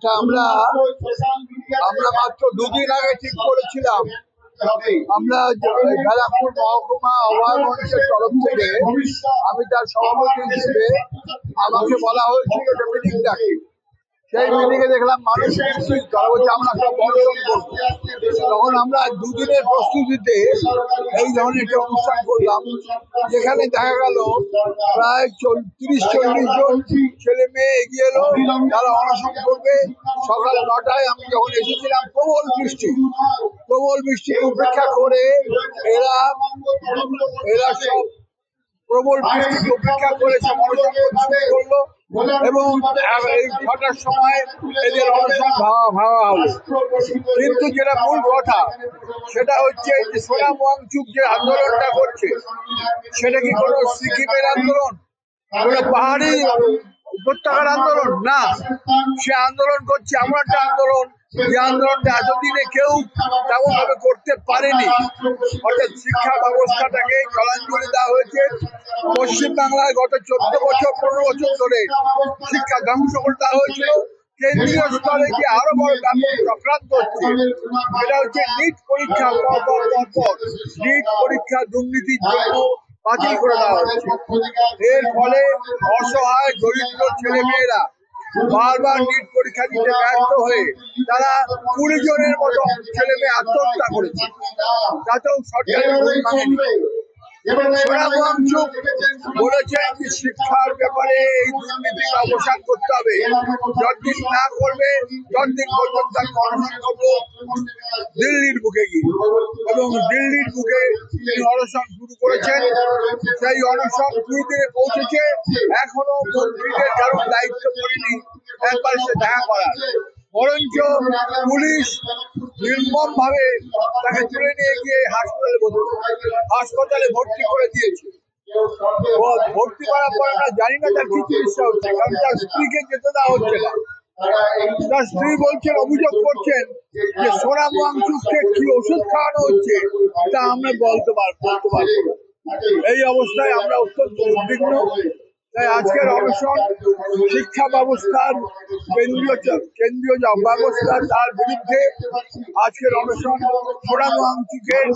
এটা আমরা মাত্র দুদিন আগে ঠিক করেছিলাম। আমরা ব্যারাকপুর মহকুমা অভয় মঞ্চের তরফ থেকে আমি তার সভাপতি হিসেবে আমাকে বলা হয়েছিল যে মিটিং ডাকি। সেই মিটিংয়ে দেখলাম মানুষ তারা বলছে আমরা সব বর্জন করবো। তখন আমরা দুদিনের প্রস্তুতিতে এই ধরনের একটা অনুষ্ঠান করলাম, যেখানে দেখা গেল প্রায় 30-40 জন ছেলে মেয়ে এগিয়ে এলো, তারা অনশন করবে। সকাল 9টায় আমি যখন এসেছিলাম প্রবল বৃষ্টি উপেক্ষা করে এরা সব প্রবল বৃষ্টিকে উপেক্ষা করে সব অনশন করলো এবং এই 6টার সময় এদের অনশন ভাঙা হলো। কিন্তু যেটা মূল কথা সেটা হচ্ছে যে সোনাম ওয়াংচুক যে আন্দোলনটা করছে সেটা কি কোনো সিকিমের আন্দোলন, কোনো পাহাড়ি উপত্যকার আন্দোলন না। সে আন্দোলন করছে এমন একটা আন্দোলন যে আন্দোলনটা এতদিনে কেউ তেমন ভাবে করতে পারেনি। অর্থাৎ শিক্ষা ব্যবস্থাটাকে জলাঞ্জলি দেওয়া হয়েছে। পশ্চিমবাংলায় গত 15 বছর ধরে শিক্ষা ধ্বংস করে দেওয়া হয়েছিল। কেন্দ্রীয় স্তরে যে আরো বড় ব্যাপক চক্রান্ত হচ্ছে সেটা হচ্ছে নিট পরীক্ষা নিট পরীক্ষা দুর্নীতির জন্য বাতিল করে দেওয়া হচ্ছে। এর ফলে অসহায় দরিদ্র ছেলে মেয়েরা বারবার নিট পরীক্ষা দিতে ব্যর্থ হয়ে তারা 20 জনের মতো ছেলে মেয়ে আত্মহত্যা করেছে, তাতেও সরকারের ভুল ভাঙেনি। সোনাম ওয়াংচুক বলেছেন যে শিক্ষার ব্যাপারে এই দুর্নীতিকে অবসান করতে হবে। যতদিন না করবে ততদিন পর্যন্ত অনশন করবো দিল্লির বুকে গিয়ে। এবং দিল্লির বুকে তিনি অনশন শুরু করেছেন। সেই অনশন 2 দিনে পৌঁছেছে। এখনো মন্ত্রীদের কারণ দায়িত্ব করেনি একবার সে দেখা করার, বরঞ্চ পুলিশ নির্মম ভাবে তাকে তুলে নিয়ে গিয়ে হাসপাতালে ভর্তি করে দিয়েছে। ভর্তি করার পর আমরা জানি না তার কি চিকিৎসা হচ্ছে, কারণ তার স্ত্রীকে যেতে দেওয়া হচ্ছে না। তার স্ত্রী বলছেন, অভিযোগ করছেন যে সোনাম ওয়াংচুককে কি ওষুধ খাওয়ানো হচ্ছে তা আমরা বলতে পারবো না। এই অবস্থায় আমরা অত্যন্ত উদ্বিগ্ন। তাই আজকের অনশন শিক্ষা ব্যবস্থার কেন্দ্রীয় ব্যবস্থা তার বিরুদ্ধে আজকের অনশন। সোনাম ওয়াংচুকের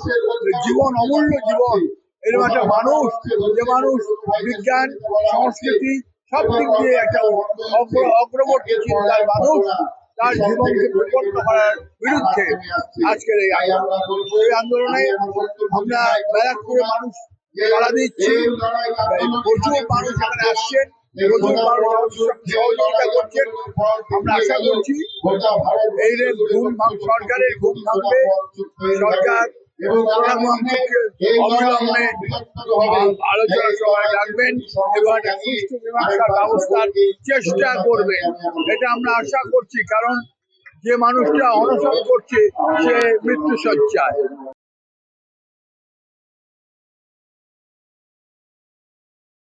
জীবন, অমূল্য জীবন, এরকম একটা মানুষ যে মানুষ বিজ্ঞান সংস্কৃতি সব দিক দিয়ে একটা অগ্রবর্তী চিন্তার মানুষ, তার জীবনকে বিপন্ন করার বিরুদ্ধে আজকের এই আন্দোলনে আমরা ব্যারাকপুরে মানুষ তারা দিচ্ছি। প্রচুর মানুষ এখানে আসছেন, প্রচুর মানুষ সহযোগিতা করছেন। আমরা আশা করছি এই সরকারের ঘুম ভাঙবে। সরকার সোনাম ওয়াংচুককে অবিলম্বে আলোচনা সভায় ডাকবেন এবং একটা সুষ্ঠু মীমাংসার ব্যবস্থার চেষ্টা করবেন, এটা আমরা আশা করছি। কারণ যে মানুষটা অনশন করছে সে মৃত্যুশয্যায়।